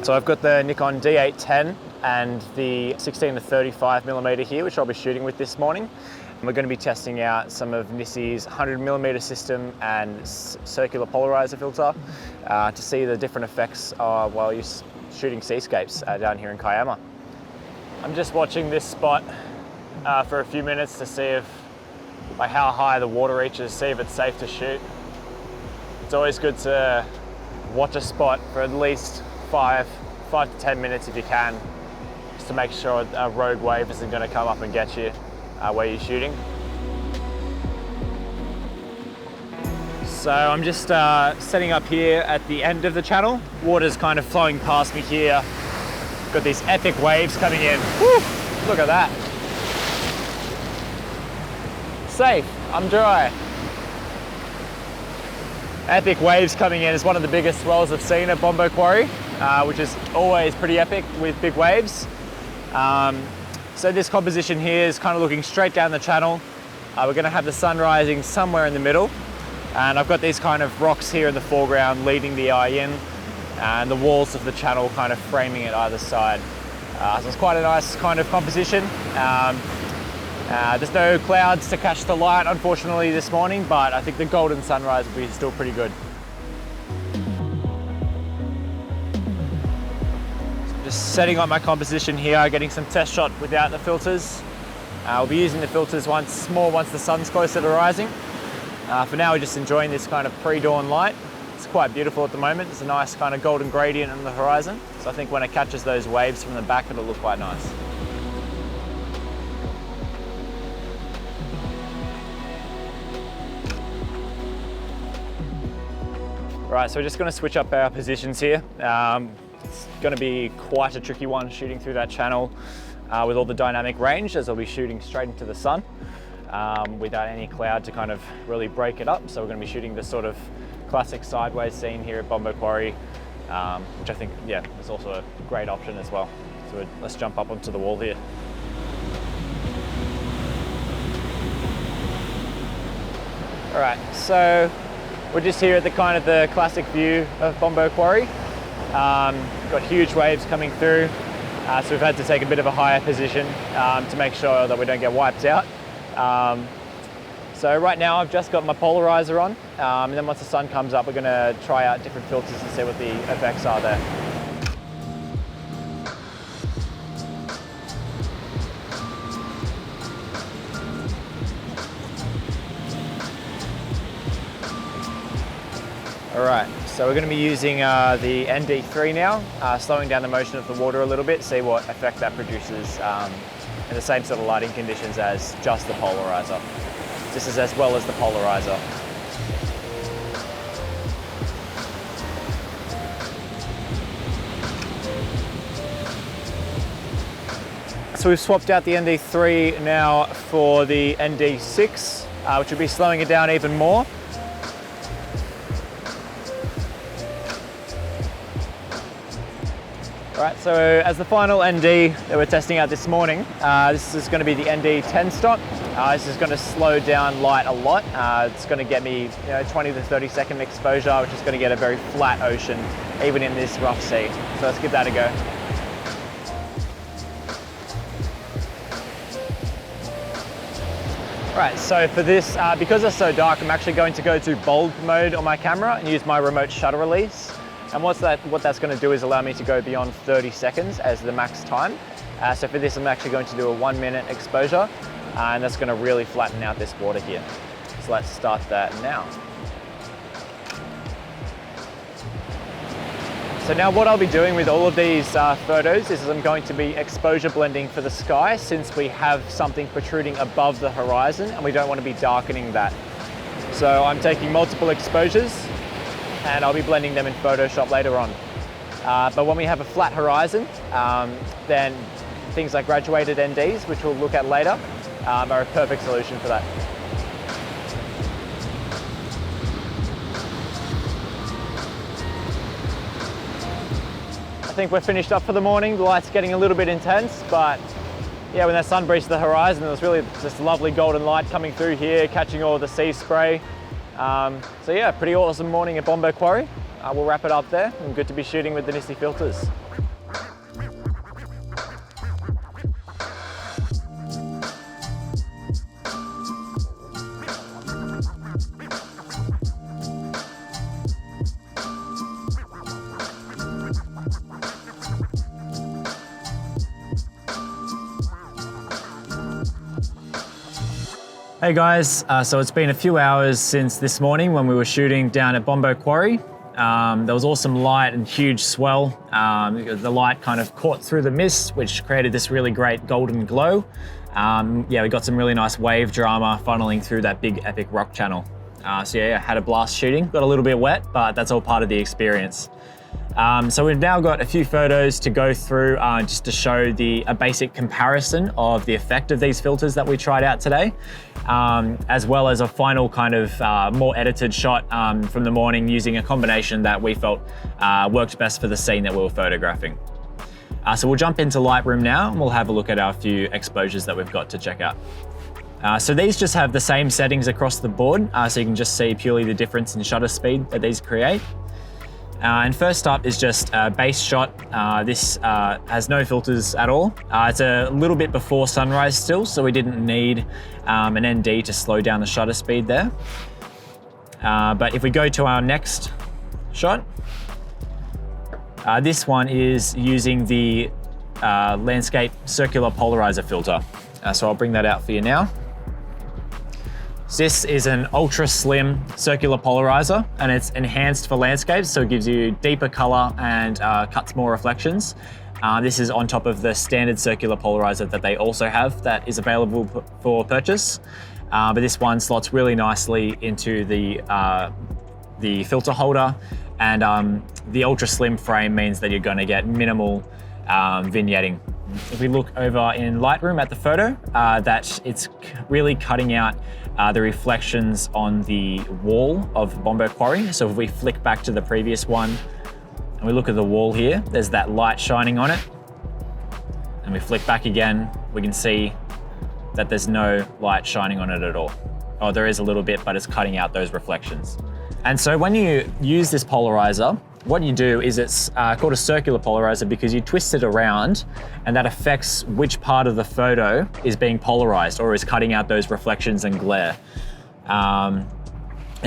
So I've got the Nikon D810 and the 16 to 35mm here, which I'll be shooting with this morning. We're going to be testing out some of NiSi's 100mm system and circular polarizer filter to see the different effects while you're shooting seascapes down here in Kiama. I'm just watching this spot for a few minutes to see if, like, how high the water reaches, see if it's safe to shoot. It's always good to watch a spot for at least 5 to 10 minutes if you can, just to make sure a rogue wave isn't going to come up and get you where you're shooting. So I'm just setting up here at the end of the channel. Water's kind of flowing past me here. Got these epic waves coming in. Woo! Look at that. Safe, I'm dry. Epic waves coming in. It's one of the biggest swells I've seen at Bomba Quarry, which is always pretty epic with big waves. So this composition here is kind of looking straight down the channel. We're going to have the sun rising somewhere in the middle, and I've got these kind of rocks here in the foreground leading the eye in, and the walls of the channel kind of framing it either side. So it's quite a nice kind of composition. There's no clouds to catch the light, unfortunately, this morning, but I think the golden sunrise will be still pretty good. Just setting up my composition here, getting some test shot without the filters. I'll be using the filters once the sun's closer to rising. For now, we're just enjoying this kind of pre-dawn light. It's quite beautiful at the moment. There's a nice kind of golden gradient on the horizon. So I think when it catches those waves from the back, it'll look quite nice. Right, so we're just going to switch up our positions here. It's going to be quite a tricky one shooting through that channel with all the dynamic range, as I'll be shooting straight into the sun without any cloud to kind of really break it up. So we're going to be shooting this sort of classic sideways scene here at Bomba Quarry, which I think, yeah, is also a great option as well. So let's jump up onto the wall here. All right, so we're just here at the kind of the classic view of Bomba Quarry. Got huge waves coming through, so we've had to take a bit of a higher position to make sure that we don't get wiped out. So right now I've just got my polarizer on, and then once the sun comes up, we're going to try out different filters and see what the effects are there. All right, so we're going to be using the ND3 now, slowing down the motion of the water a little bit, see what effect that produces in the same sort of lighting conditions as just the polarizer. This is as well as the polarizer. So we've swapped out the ND3 now for the ND6, which will be slowing it down even more. All right, so as the final ND that we're testing out this morning, this is going to be the ND10 stock. This is going to slow down light a lot. It's going to get me 20 to 30 second exposure, which is going to get a very flat ocean, even in this rough sea. So let's give that a go. All right, so for this, because it's so dark, I'm actually going to go to bulb mode on my camera and use my remote shutter release. And what that's going to do is allow me to go beyond 30 seconds as the max time. So for this, I'm actually going to do a 1 minute exposure, and that's going to really flatten out this water here. So let's start that now. So now what I'll be doing with all of these photos is I'm going to be exposure blending for the sky, since we have something protruding above the horizon and we don't want to be darkening that. So I'm taking multiple exposures, and I'll be blending them in Photoshop later on. But when we have a flat horizon, then things like graduated NDs, which we'll look at later, are a perfect solution for that. I think we're finished up for the morning. The light's getting a little bit intense, but yeah, when that sun breached the horizon, there was really just lovely golden light coming through here, catching all the sea spray. So yeah, pretty awesome morning at Bomba Quarry. we'll wrap it up there, and good to be shooting with the NiSi filters. Hey guys, so it's been a few hours since this morning when we were shooting down at Bomba Quarry. There was awesome light and huge swell. The light kind of caught through the mist, which created this really great golden glow. Yeah, we got some really nice wave drama funneling through that big epic rock channel. So yeah, had a blast shooting. Got a little bit wet, but that's all part of the experience. So we've now got a few photos to go through just to show a basic comparison of the effect of these filters that we tried out today, as well as a final kind of more edited shot from the morning using a combination that we felt worked best for the scene that we were photographing. So we'll jump into Lightroom now and we'll have a look at our few exposures that we've got to check out. So these just have the same settings across the board, so you can just see purely the difference in shutter speed that these create. And first up is just a base shot. This has no filters at all. It's a little bit before sunrise still, so we didn't need an ND to slow down the shutter speed there. But if we go to our next shot, this one is using the Landscape Circular Polarizer filter. So I'll bring that out for you now. This is an ultra slim circular polarizer and it's enhanced for landscapes, so it gives you deeper color and cuts more reflections. This is on top of the standard circular polarizer that they also have that is available for purchase. But this one slots really nicely into the filter holder, and the ultra slim frame means that you're going to get minimal vignetting. If we look over in Lightroom at the photo, that it's really cutting out the reflections on the wall of Bomba Quarry. So if we flick back to the previous one and we look at the wall here, there's that light shining on it. And we flick back again, we can see that there's no light shining on it at all. Oh, there is a little bit, but it's cutting out those reflections. And so when you use this polarizer, what you do is it's called a circular polarizer because you twist it around and that affects which part of the photo is being polarized or is cutting out those reflections and glare. And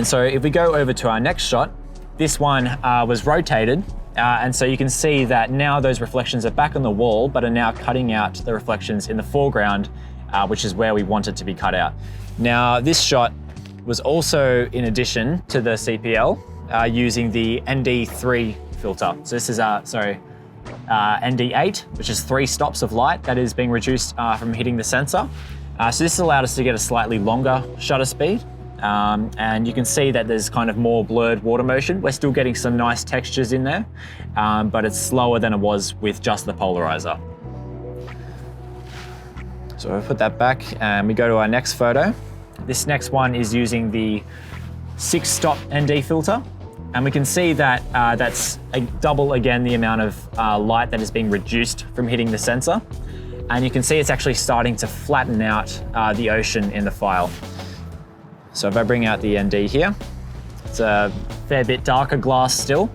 so if we go over to our next shot, this one was rotated. And so you can see that now those reflections are back on the wall, but are now cutting out the reflections in the foreground, which is where we want it to be cut out. Now this shot was also in addition to the CPL, using the ND3 filter. So this is ND8, which is 3 stops of light that is being reduced from hitting the sensor. So this allowed us to get a slightly longer shutter speed. And you can see that there's kind of more blurred water motion. We're still getting some nice textures in there, but it's slower than it was with just the polarizer. So we'll put that back and we go to our next photo. This next one is using the 6-stop ND filter. And we can see that that's double again the amount of light that is being reduced from hitting the sensor. And you can see it's actually starting to flatten out the ocean in the file. So if I bring out the ND here, it's a fair bit darker glass still.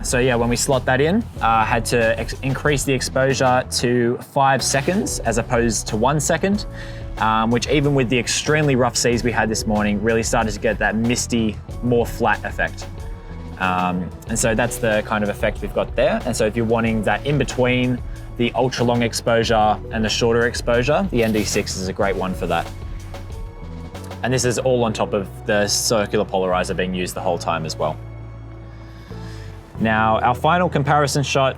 So yeah, when we slot that in, I had to increase the exposure to 5 seconds as opposed to 1 second. Which even with the extremely rough seas we had this morning, really started to get that misty, more flat effect. And so that's the kind of effect we've got there. And so if you're wanting that in between the ultra long exposure and the shorter exposure, the ND6 is a great one for that. And this is all on top of the circular polarizer being used the whole time as well. Now, our final comparison shot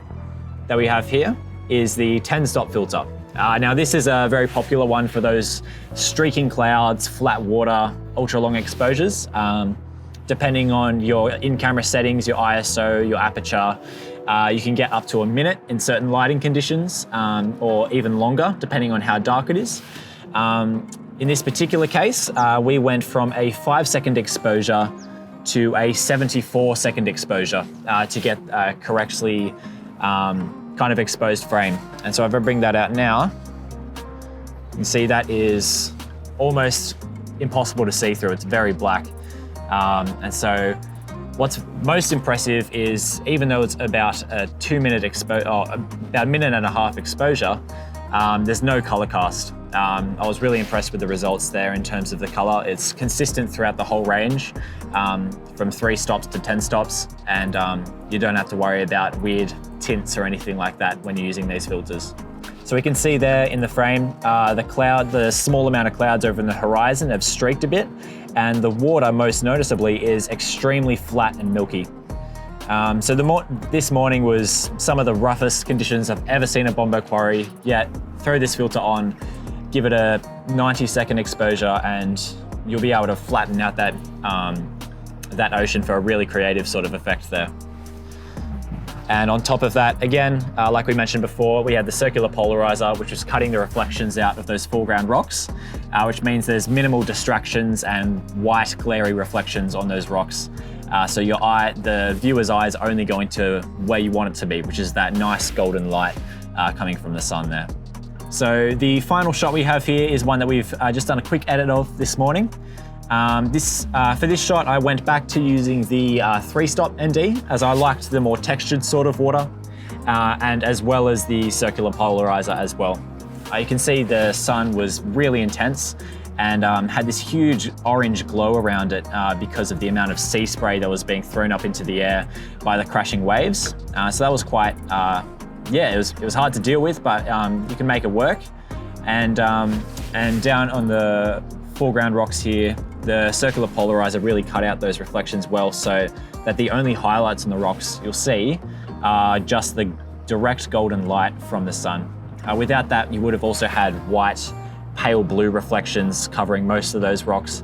that we have here is the 10-stop filter. Now this is a very popular one for those streaking clouds, flat water, ultra long exposures. Depending on your in-camera settings, your ISO, your aperture, you can get up to a minute in certain lighting conditions, or even longer, depending on how dark it is. In this particular case, we went from a 5-second exposure to a 74-second exposure to get a correctly kind of exposed frame. And so if I bring that out now, you can see that is almost impossible to see through. It's very black. And so What's most impressive is, even though it's about a 2-minute about a minute and a half exposure, there's no color cast. I was really impressed with the results there in terms of the color. It's consistent throughout the whole range, from 3 stops to 10 stops, and you don't have to worry about weird tints or anything like that when you're using these filters. So we can see there in the frame, the small amount of clouds over in the horizon have streaked a bit, and the water, most noticeably, is extremely flat and milky. This morning was some of the roughest conditions I've ever seen at Bomba Quarry, yet throw this filter on, give it a 90-second exposure, and you'll be able to flatten out that, that ocean for a really creative sort of effect there. And on top of that, again, like we mentioned before, we had the circular polarizer, which was cutting the reflections out of those foreground rocks, which means there's minimal distractions and white glary reflections on those rocks. So the viewer's eye is only going to where you want it to be, which is that nice golden light coming from the sun there. So the final shot we have here is one that we've just done a quick edit of this morning. For this shot, I went back to using the 3-stop ND, as I liked the more textured sort of water, and as well as the circular polarizer as well. You can see the sun was really intense and had this huge orange glow around it because of the amount of sea spray that was being thrown up into the air by the crashing waves. So that was quite, it was hard to deal with, but you can make it work. And down on the foreground rocks here, the circular polarizer really cut out those reflections well, so that the only highlights on the rocks you'll see are just the direct golden light from the sun. Without that, you would have also had white, pale blue reflections covering most of those rocks,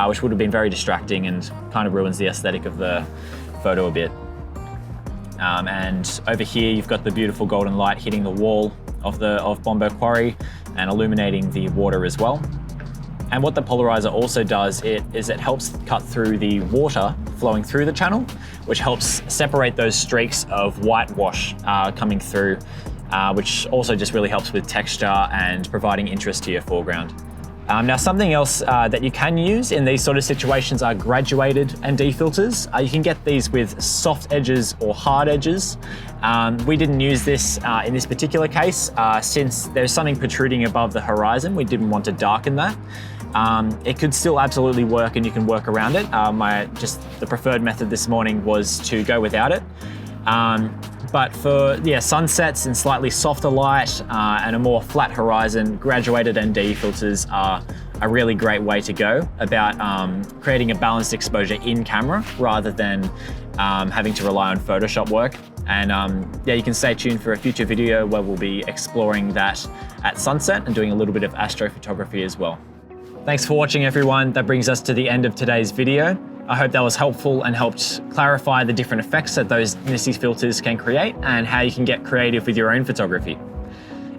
which would have been very distracting and kind of ruins the aesthetic of the photo a bit. And over here, you've got the beautiful golden light hitting the wall of Bomba Quarry and illuminating the water as well. And what the polarizer also does is it helps cut through the water flowing through the channel, which helps separate those streaks of whitewash coming through, which also just really helps with texture and providing interest to your foreground. Now, something else that you can use in these sort of situations are graduated ND filters. You can get these with soft edges or hard edges. We didn't use this in this particular case since there's something protruding above the horizon. We didn't want to darken that. It could still absolutely work, and you can work around it. The preferred method this morning was to go without it. But for sunsets and slightly softer light and a more flat horizon, graduated ND filters are a really great way to go about creating a balanced exposure in camera rather than having to rely on Photoshop work. And you can stay tuned for a future video where we'll be exploring that at sunset and doing a little bit of astrophotography as well. Thanks for watching, everyone. That brings us to the end of today's video. I hope that was helpful and helped clarify the different effects that those NiSi filters can create and how you can get creative with your own photography.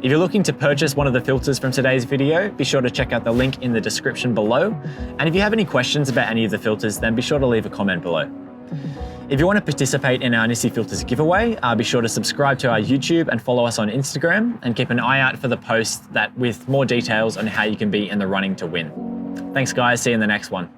If you're looking to purchase one of the filters from today's video, be sure to check out the link in the description below. And if you have any questions about any of the filters, then be sure to leave a comment below. If you want to participate in our NiSi Filters giveaway, be sure to subscribe to our YouTube and follow us on Instagram, and keep an eye out for the post with more details on how you can be in the running to win. Thanks guys, see you in the next one.